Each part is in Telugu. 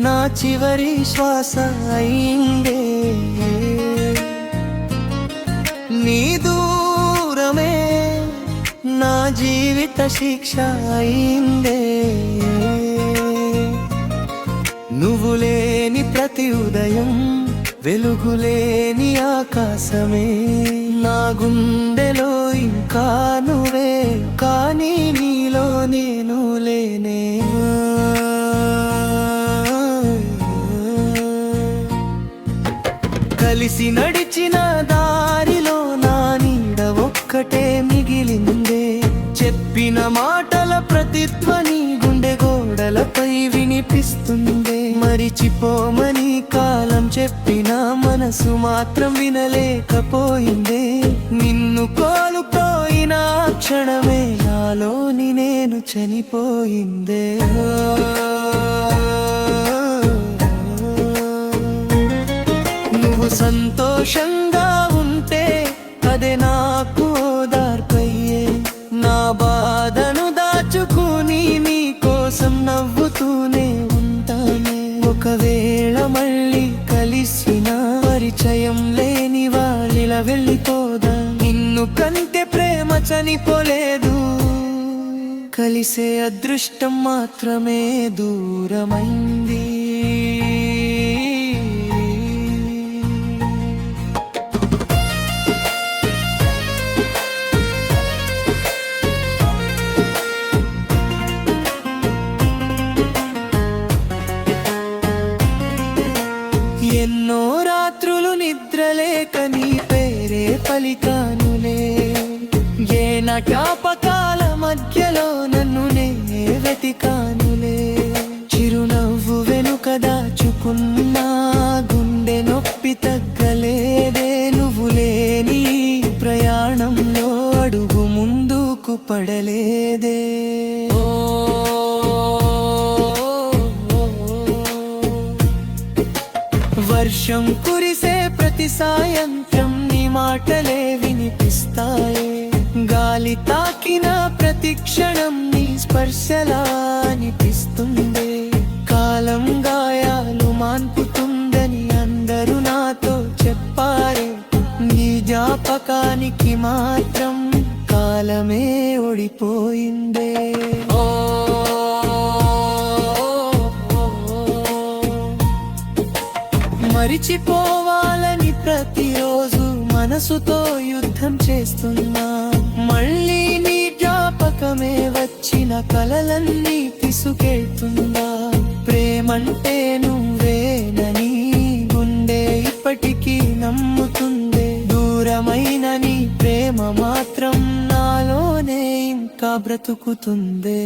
నా చివరి శ్వాస అయిందే, నీ దూరమే నా జీవిత శిక్ష అయిందే. నువ్వు లేని ప్రతి ఉదయం వెలుగులేని ఆకాశమే, నా గుండెలో ఇంకా నువ్వే, కానీ నీలో నేను లేనే. కలిసి నడిచిన దారిలో నా నీడ ఒక్కటే మిగిలిందే, చెప్పిన మాటల ప్రతిధ్వని గుండె గోడలపై వినిపిస్తుందే. మరిచిపోమని కాలం చెప్పినా మనసు మాత్రం వినలేకపోయిందే. నిన్ను కోల్పోయిన క్షణమే నాలోని నేను చనిపోయిందే. నువ్వు సంతోషంగా ఉంటే అదే నాకు ఓదార్పయ్యే, నా బాధను దాచుకుని నీ కోసం నవ్వుతూనే ఉంటానే. ఒకవేళ మళ్ళీ కలిసిన పరిచయం లేని వాళ్ళిలా వెళ్ళిపోదా, నిన్ను కంటే ప్రేమ చనిపోలేదు, కలిసే అదృష్టం మాత్రమే దూరమైంది. ఎన్నో రాత్రులు నిద్రలేక నీ పేరే పలికానులే, ఏ నా జ్ఞాపకాల మధ్యలో నన్ను నే వెతికానులే. చిరునవ్వు వెనుక దాచుకున్న గుండె నొప్పి తగ్గలేదే, నువ్వు లేని ప్రయాణంలో అడుగు ముందుకు పడలేదే. వర్షం కురిసే ప్రతి సాయంత్రం నీ మాటలే వినిపిస్తాయే, గాలి తాకిన ప్రతి క్షణం నీ స్పర్శలా అనిపిస్తుందే. కాలం గాయాలు మాన్పుతుందని అందరూ నాతో చెప్పారే, నీ జ్ఞాపకానికి మాత్రం కాలమే ఓడిపోయిందే. మరిచిపోవాలని ప్రతిరోజు మనసుతో యుద్ధం చేస్తున్నా, మళ్ళీ నీ జ్ఞాపకమే వచ్చిన కలలన్నీ పిసుకెళ్తుందా. ప్రేమంటే నువ్వేనని గుండె ఇప్పటికీ నమ్ముతుందే, దూరమైన నీ ప్రేమ మాత్రం నాలోనే ఇంకా బ్రతుకుతుందే.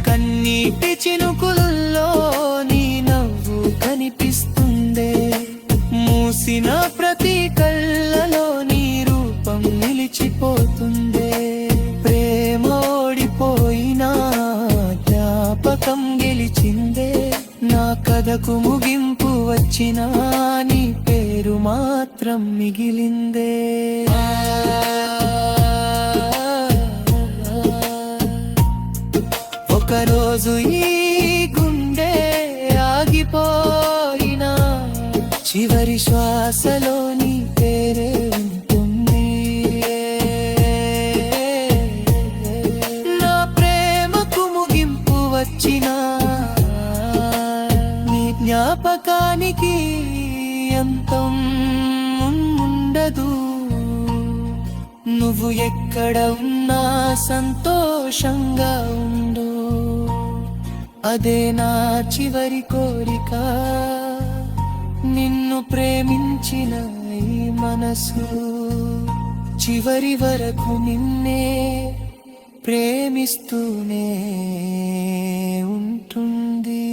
కన్నీటి చినుకుల్లో నీ నవ్వు కనిపిస్తుందే, మూసిన ప్రతి కళ్ళలో నీ రూపం నిలిచిపోతుందే. ప్రేమ ఓడిపోయినా జ్ఞాపకం గెలిచిందే, నా కథకు ముగింపు వచ్చినా నీ పేరు మాత్రం మిగిలిందే. ఒకరోజు ఈ గుండె ఆగిపోయినా చివరి శ్వాసలో నీ పేరే ఉంటుంది. నా ప్రేమకు ముగింపు వచ్చినా నీ జ్ఞాపకానికి అంతం ఉండదు. నువ్వు ఎక్కడ ఉన్నా సంతోషంగా ఉండు, అదే నా చివరి కోరిక. నిన్ను ప్రేమించిన ఈ మనసు చివరి వరకు నిన్నే ప్రేమిస్తూనే ఉంటుంది.